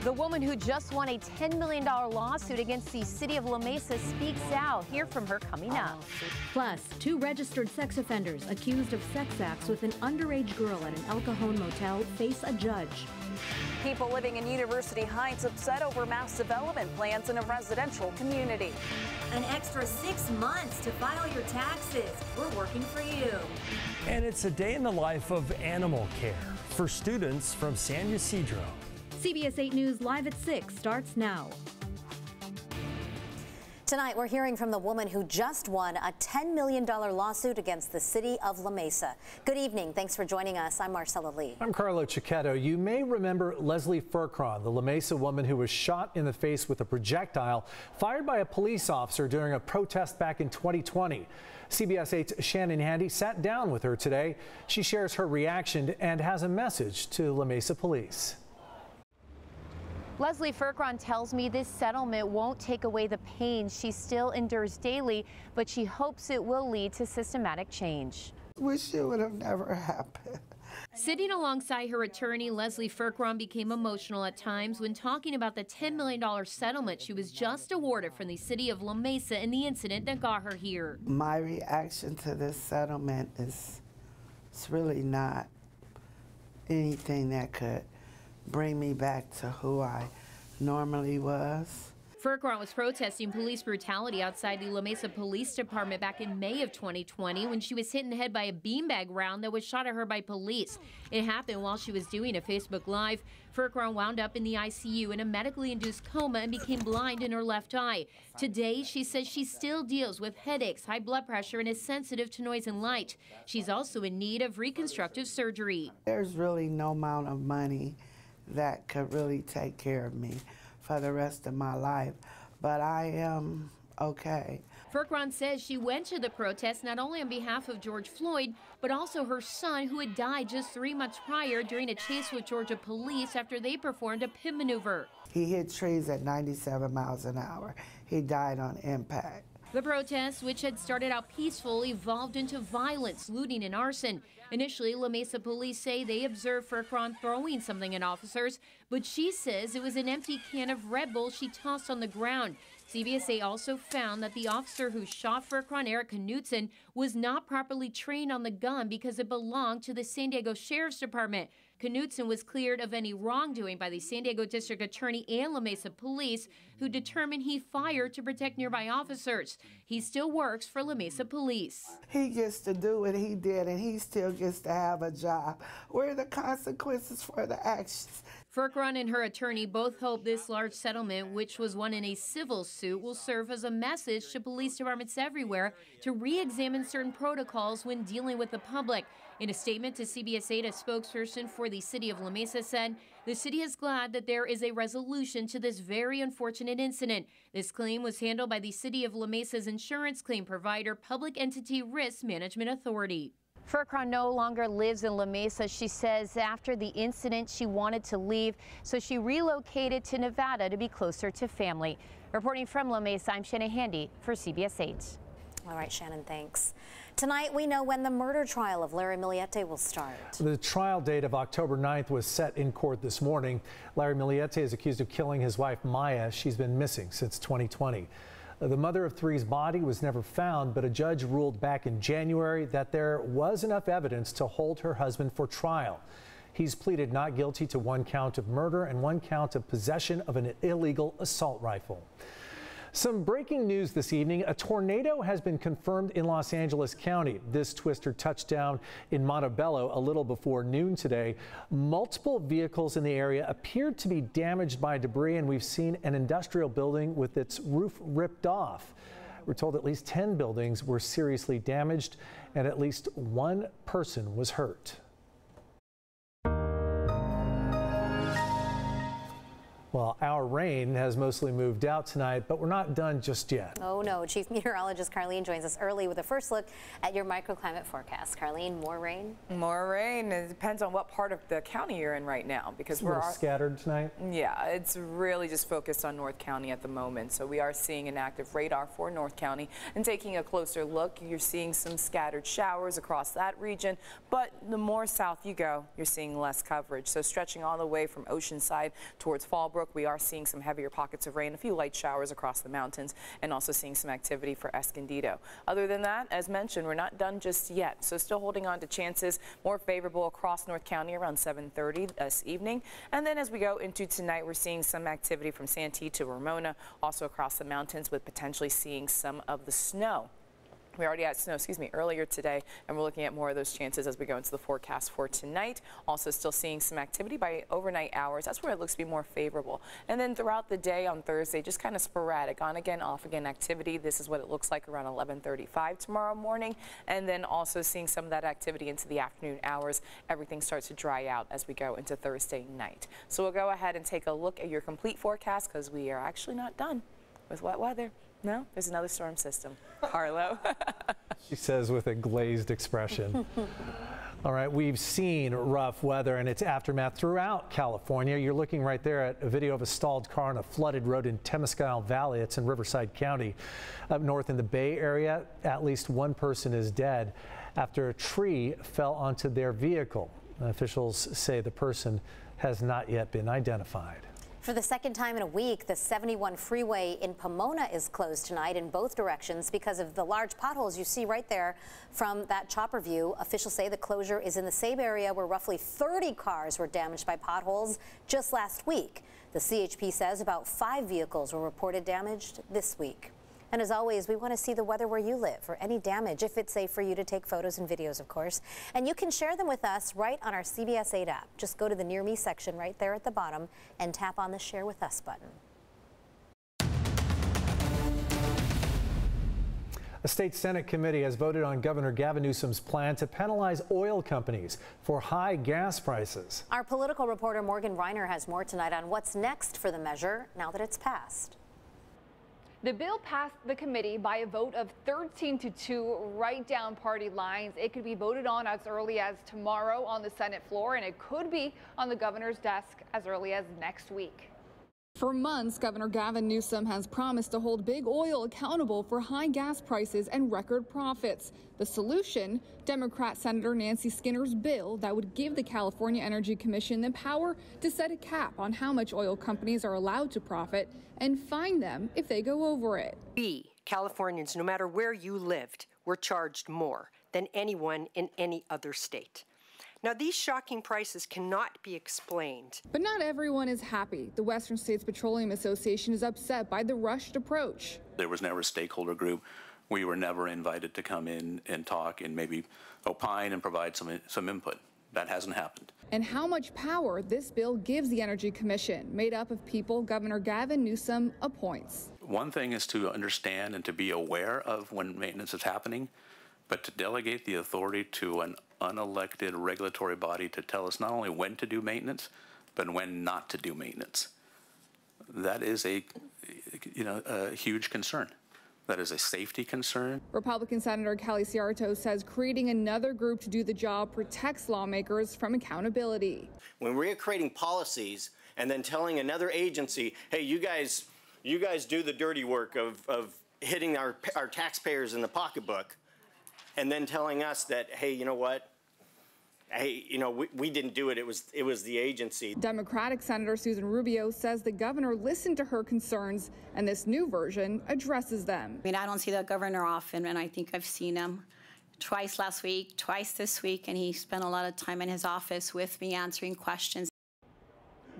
The woman who just won a $10 million lawsuit against the city of La Mesa speaks out. Hear from her coming up. Plus, 2 registered sex offenders accused of sex acts with an underage girl at an El Cajon motel face a judge. People living in University Heights upset over mass development plans in a residential community. An extra 6 months to file your taxes. We're working for you. And it's a day in the life of animal care for students from San Ysidro. CBS 8 News Live at 6 starts now. Tonight, we're hearing from the woman who just won a $10 million lawsuit against the city of La Mesa. Good evening. Thanks for joining us. I'm Marcella Lee. I'm Carlo Cicchetto. You may remember Leslie Furcron, the La Mesa woman who was shot in the face with a projectile fired by a police officer during a protest back in 2020. CBS 8's Shannon Handy sat down with her today. She shares her reaction and has a message to La Mesa police. Leslie Furcron tells me this settlement won't take away the pain she still endures daily, but she hopes it will lead to systematic change. Wish it would have never happened. Sitting alongside her attorney, Leslie Furcron became emotional at times when talking about the $10 million settlement she was just awarded from the city of La Mesa in the incident that got her here. My reaction to this settlement is it's really not anything that could bring me back to who I normally was. Furcron was protesting police brutality outside the La Mesa Police Department back in May of 2020 when she was hit in the head by a beanbag round that was shot at her by police. It happened while she was doing a Facebook Live. Furcron wound up in the ICU in a medically induced coma and became blind in her left eye. Today, she says she still deals with headaches, high blood pressure, and is sensitive to noise and light. She's also in need of reconstructive surgery. There's really no amount of money that could really take care of me for the rest of my life, but I am okay. Furcron says she went to the protest not only on behalf of George Floyd, but also her son, who had died just 3 months prior during a chase with Georgia police after they performed a pit maneuver. He hit trees at 97 miles an hour. He died on impact. The protests, which had started out peaceful, evolved into violence, looting, and arson. Initially, La Mesa police say they observed Furcron throwing something at officers, but she says it was an empty can of Red Bull she tossed on the ground. CBS 8 also found that the officer who shot Furcron, Eric Knutson, was not properly trained on the gun because it belonged to the San Diego Sheriff's Department. Knutson was cleared of any wrongdoing by the San Diego District Attorney and La Mesa Police, who determined he fired to protect nearby officers. He still works for La Mesa Police. He gets to do what he did, and he still gets to have a job. What are the consequences for the actions? Furcron and her attorney both hope this large settlement, which was won in a civil suit, will serve as a message to police departments everywhere to re-examine certain protocols when dealing with the public. In a statement to CBS 8, a spokesperson for the city of La Mesa said the city is glad that there is a resolution to this very unfortunate incident. This claim was handled by the city of La Mesa's insurance claim provider, Public Entity Risk Management Authority. Furcron no longer lives in La Mesa. She says after the incident, she wanted to leave, so she relocated to Nevada to be closer to family. Reporting from La Mesa, I'm Shannon Handy for CBS 8. All right, Shannon, thanks. Tonight, we know when the murder trial of Larry Miliete will start. The trial date of October 9th was set in court this morning. Larry Miliete is accused of killing his wife, Maya. She's been missing since 2020. The mother of three's body was never found, but a judge ruled back in January that there was enough evidence to hold her husband for trial. He's pleaded not guilty to 1 count of murder and 1 count of possession of an illegal assault rifle. Some breaking news this evening. A tornado has been confirmed in Los Angeles County. This twister touched down in Montebello a little before noon today. Multiple vehicles in the area appeared to be damaged by debris, and we've seen an industrial building with its roof ripped off. We're told at least 10 buildings were seriously damaged and at least 1 person was hurt. Well, our rain has mostly moved out tonight, but we're not done just yet. Oh, no. Chief Meteorologist Carlene joins us early with a first look at your microclimate forecast. Carlene, more rain? More rain. It depends on what part of the county you're in right now, because we're scattered tonight. Yeah, it's really just focused on North County at the moment. So we are seeing an active radar for North County. And taking a closer look, you're seeing some scattered showers across that region. But the more south you go, you're seeing less coverage. So stretching all the way from Oceanside towards Fallbrook, Meadowbrook, we are seeing some heavier pockets of rain, a few light showers across the mountains, and also seeing some activity for Escondido. Other than that, as mentioned, we're not done just yet, so still holding on to chances more favorable across North County around 7:30 this evening. And then as we go into tonight, we're seeing some activity from Santee to Ramona, also across the mountains, with potentially seeing some of the snow. We already had snow, earlier today, and we're looking at more of those chances as we go into the forecast for tonight. Also still seeing some activity by overnight hours. That's where it looks to be more favorable. And then throughout the day on Thursday, just kind of sporadic, on again, off again activity. This is what it looks like around 11:35 tomorrow morning. And then also seeing some of that activity into the afternoon hours. Everything starts to dry out as we go into Thursday night. So we'll go ahead and take a look at your complete forecast, because we are actually not done with wet weather. No, there's another storm system. Harlow. She says with a glazed expression. All right, we've seen rough weather and its aftermath throughout California. You're looking right there at a video of a stalled car on a flooded road in Temescal Valley. It's in Riverside County. Up north in the Bay Area, at least one person is dead after a tree fell onto their vehicle. Officials say the person has not yet been identified. For the second time in a week, the 71 freeway in Pomona is closed tonight in both directions because of the large potholes you see right there from that chopper view. Officials say the closure is in the same area where roughly 30 cars were damaged by potholes just last week. The CHP says about 5 vehicles were reported damaged this week. And as always, we want to see the weather where you live or any damage, if it's safe for you to take photos and videos, of course. And you can share them with us right on our CBS 8 app. Just go to the Near Me section right there at the bottom and tap on the Share With Us button. A state Senate committee has voted on Governor Gavin Newsom's plan to penalize oil companies for high gas prices. Our political reporter Morgan Reiner has more tonight on what's next for the measure now that it's passed. The bill passed the committee by a vote of 13-2 right down party lines. It could be voted on as early as tomorrow on the Senate floor, and it could be on the governor's desk as early as next week. For months, Governor Gavin Newsom has promised to hold big oil accountable for high gas prices and record profits. The solution, Democrat Senator Nancy Skinner's bill that would give the California Energy Commission the power to set a cap on how much oil companies are allowed to profit and fine them if they go over it. We, Californians, no matter where you lived, were charged more than anyone in any other state. Now, these shocking prices cannot be explained. But not everyone is happy. The Western States Petroleum Association is upset by the rushed approach. There was never a stakeholder group. We were never invited to come in and talk and maybe opine and provide some input. That hasn't happened. And how much power this bill gives the Energy Commission, made up of people Governor Gavin Newsom appoints. One thing is to understand and to be aware of when maintenance is happening, but to delegate the authority to an unelected regulatory body to tell us not only when to do maintenance, but when not to do maintenance. That is a huge concern. That is a safety concern. Republican Senator Kelly Ciarto says creating another group to do the job protects lawmakers from accountability. When we're creating policies and then telling another agency, hey, you guys do the dirty work of hitting our taxpayers in the pocketbook, and then telling us that, hey, you know what? Hey, we didn't do it. It was the agency. Democratic Senator Susan Rubio says the governor listened to her concerns, and this new version addresses them. I mean, I don't see the governor often, and I think I've seen him twice last week, twice this week, and he spent a lot of time in his office with me answering questions.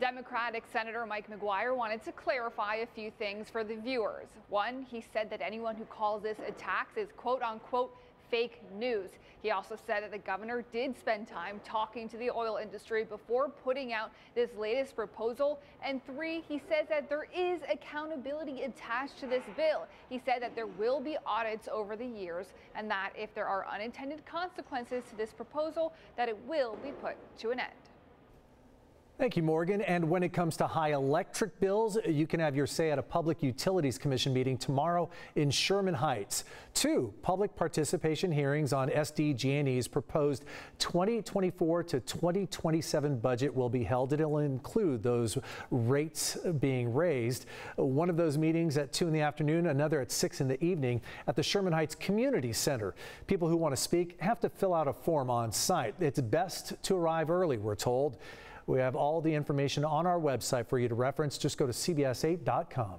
Democratic Senator Mike McGuire wanted to clarify a few things for the viewers. One, he said that anyone who calls this a tax is quote-unquote fake news. He also said that the governor did spend time talking to the oil industry before putting out this latest proposal. And 3, he says that there is accountability attached to this bill. He said that there will be audits over the years and that if there are unintended consequences to this proposal, that it will be put to an end. Thank you, Morgan. And when it comes to high electric bills, you can have your say at a Public Utilities Commission meeting tomorrow in Sherman Heights. 2 public participation hearings on SDG&E's proposed 2024 to 2027 budget will be held. It'll include those rates being raised. One of those meetings at 2 in the afternoon, another at 6 in the evening at the Sherman Heights Community Center. People who want to speak have to fill out a form on site. It's best to arrive early, we're told. We have all the information on our website for you to reference. Just go to CBS8.com.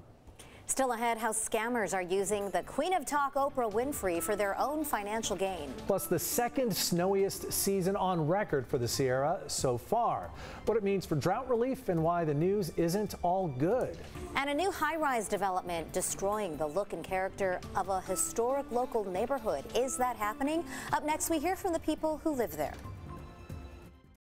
Still ahead, how scammers are using the Queen of Talk, Oprah Winfrey, for their own financial gain. Plus, the second snowiest season on record for the Sierra so far. What it means for drought relief and why the news isn't all good. And a new high-rise development destroying the look and character of a historic local neighborhood. Is that happening? Up next, we hear from the people who live there.